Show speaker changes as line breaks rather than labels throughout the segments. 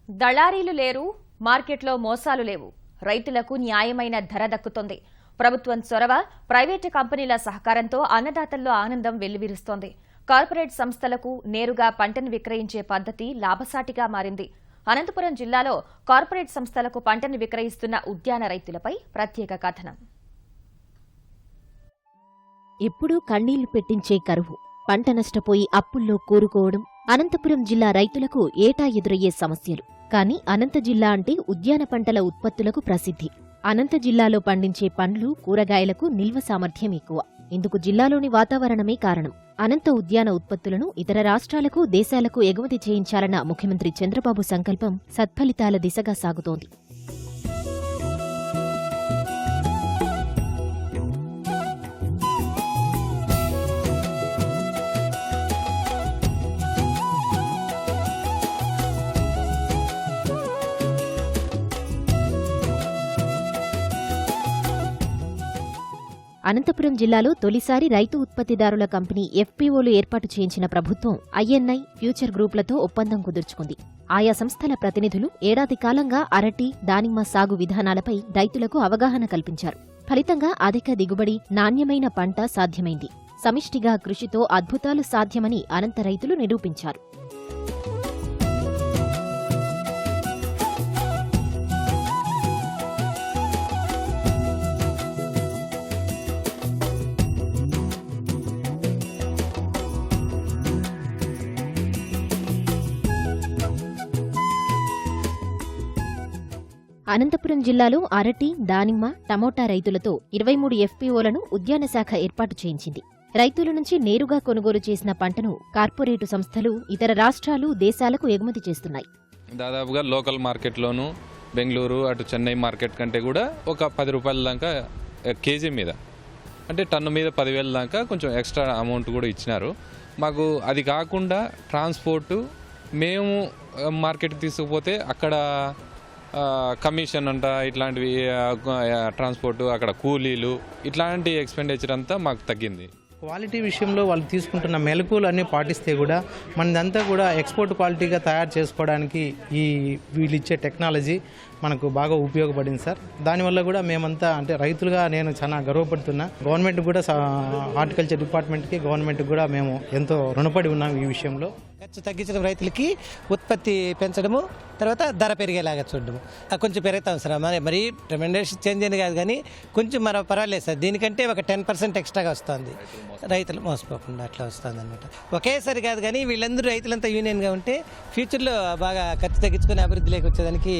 దళారీలు లేరు, మార్కెట్లో మోసాలు లేవు, రైతులకు న్యాయమైన ధర దక్కుతోంది. ప్రభుత్వం చొరవ, ప్రైవేటు కంపెనీల సహకారంతో అన్నదాతల్లో ఆనందం వెల్లివిరుస్తోంది. కార్పొరేట్ సంస్థలకు నేరుగా పంటను విక్రయించే పద్ధతి లాభసాటిగా మారింది. అనంతపురం జిల్లాలో కార్పొరేట్ సంస్థలకు పంటను విక్రయిస్తున్న ఉద్యాన రైతులపై ప్రత్యేక కథనం.
ఎప్పుడూ కన్నీళ్లు పెట్టించే కరువు, పంట నష్టపోయి అప్పుల్లో కూరుకోవడం అనంతపురం జిల్లా రైతులకు ఏటా ఎదురయ్యే సమస్యలు. కానీ అనంత జిల్లా అంటే ఉద్యాన పంటల ఉత్పత్తులకు ప్రసిద్ధి. అనంత జిల్లాలో పండించే పండ్లు, కూరగాయలకు నిల్వ సామర్థ్యం ఎక్కువ. ఇందుకు జిల్లాలోని వాతావరణమే కారణం. అనంత ఉద్యాన ఉత్పత్తులను ఇతర రాష్ట్రాలకు, దేశాలకు ఎగుమతి చేయించాలన్న ముఖ్యమంత్రి చంద్రబాబు సంకల్పం సత్ఫలితాల దిశగా సాగుతోంది. అనంతపురం జిల్లాలో తొలిసారి రైతు ఉత్పత్తిదారుల కంపెనీ ఎఫ్పీఓలు ఏర్పాటు చేయించిన ప్రభుత్వం ఐఎన్ఐ, ఫ్యూచర్ గ్రూపులతో ఒప్పందం కుదుర్చుకుంది. ఆయా సంస్థల ప్రతినిధులు ఏడాది కాలంగా అరటి, దానిమ్మ సాగు విధానాలపై రైతులకు అవగాహన కల్పించారు. ఫలితంగా అధిక దిగుబడి, నాణ్యమైన పంట సాధ్యమైంది. సమిష్టిగా కృషితో అద్భుతాలు సాధ్యమని అనంత రైతులు నిరూపించారు. అనంతపురం జిల్లాలో అరటి, దానిమ్మ, టమోటా రైతులతో 23 ఎఫ్పీఓలను ఉద్యాన శాఖ ఏర్పాటు చేయించింది. రైతుల నుంచి నేరుగా కొనుగోలు చేసిన పంటను కార్పొరేటు సంస్థలు ఇతర రాష్ట్రాలు, దేశాలకు ఎగుమతి చేస్తున్నాయి.
దాదాపుగా లోకల్ మార్కెట్లోనూ బెంగళూరు, అటు చెన్నై మార్కెట్ కంటే కూడా ఒక 10 రూపాయల దాకా కేజీ మీద, అంటే టన్ను మీద 10,000 దాకా కొంచెం ఎక్స్ట్రా అమౌంట్ కూడా ఇచ్చినారు మాకు. అది కాకుండా ట్రాన్స్పోర్టు, మేము మార్కెట్కి తీసుకుపోతే అక్కడ కమిషన్ అంట, ఇట్లాంటివి ట్రాన్స్పోర్టు, అక్కడ కూలీలు, ఇట్లాంటి ఎక్స్పెండిచర్ అంతా మాకు తగ్గింది.
క్వాలిటీ విషయంలో వాళ్ళు తీసుకుంటున్న మెలకువలు అన్నీ పాటిస్తే కూడా మనదంతా కూడా ఎక్స్పోర్ట్ క్వాలిటీగా తయారు చేసుకోవడానికి వీళ్ళు ఇచ్చే టెక్నాలజీ మనకు బాగా ఉపయోగపడింది సార్. దానివల్ల కూడా మేమంతా, అంటే రైతులుగా నేను చాలా గర్వపడుతున్నా. గవర్నమెంట్ కూడా, హార్టికల్చర్ డిపార్ట్మెంట్కి, గవర్నమెంట్కి కూడా మేము ఎంతో రుణపడి ఉన్నాం ఈ విషయంలో.
ఖర్చు తగ్గించడం, రైతులకి ఉత్పత్తి పెంచడము, తర్వాత ధర పెరిగేలాగా చూడడము. కొంచెం పెరుగుతాం సార్. మరి ట్రెమెండస్ చేంజ్ అని కాదు, కానీ కొంచెం మన పర్వాలేదు సార్. దీనికంటే ఒక 10% ఎక్స్ట్రాగా వస్తుంది. రైతులు మోసపోకుండా అట్లా వస్తుంది అనమాట. ఒకేసారి కాదు, కానీ వీళ్ళందరూ రైతులంతా యూనియన్గా ఉంటే ఫ్యూచర్లో బాగా ఖర్చు తగ్గించుకుని అభివృద్ధిలోకి వచ్చేదానికి,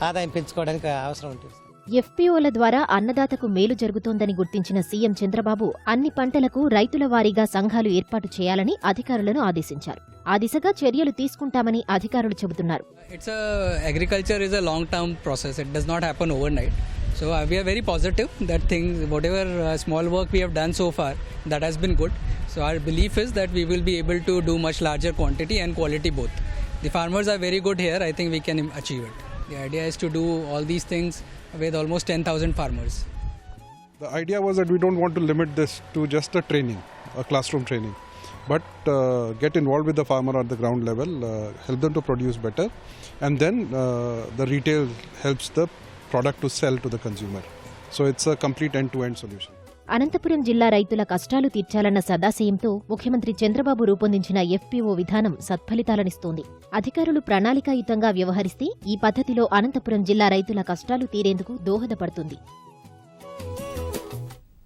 ఆదాయం పెంచుకోవడానికి అవసరం ఉంటుంది.
ఎఫ్పీఓల ద్వారా అన్నదాతకు మేలు జరుగుతోందని గుర్తించిన సీఎం చంద్రబాబు అన్ని పంటలకు రైతుల వారీగా సంఘాలు ఏర్పాటు చేయాలని అధికారులను ఆదేశించారు. ఆ దిశగా చర్యలు తీసుకుంటామని అధికారులు చెబుతున్నారు.
Agriculture is a long-term process. It does not happen overnight. So we are very positive that things, whatever small work we have done so far, that has been good. So our belief is that we will be able to do much larger quantity and quality both. The farmers are very good here. I think we can achieve it. The idea is to do all these things with almost 10,000 farmers.
The idea was that we don't want to limit this to just a training, a classroom training, but get involved with the farmer at the ground level, help them to produce better, and then the retail helps the product to sell to the consumer. So it's a complete end-to-end solution.
Anantapuram జిల్లా రైతుల కష్టాలు తీర్చాలన్న సదాశయంతో ముఖ్యమంత్రి చంద్రబాబు రూపొందించిన FPO విధానం సత్ఫలితాలనిస్తోంది. అధికారులు ప్రణాళికాయుతంగా వ్యవహరిస్తే ఈ పద్ధతిలో అనంతపురం జిల్లా రైతుల కష్టాలు తీరేందుకు దోహదపడుతుంది.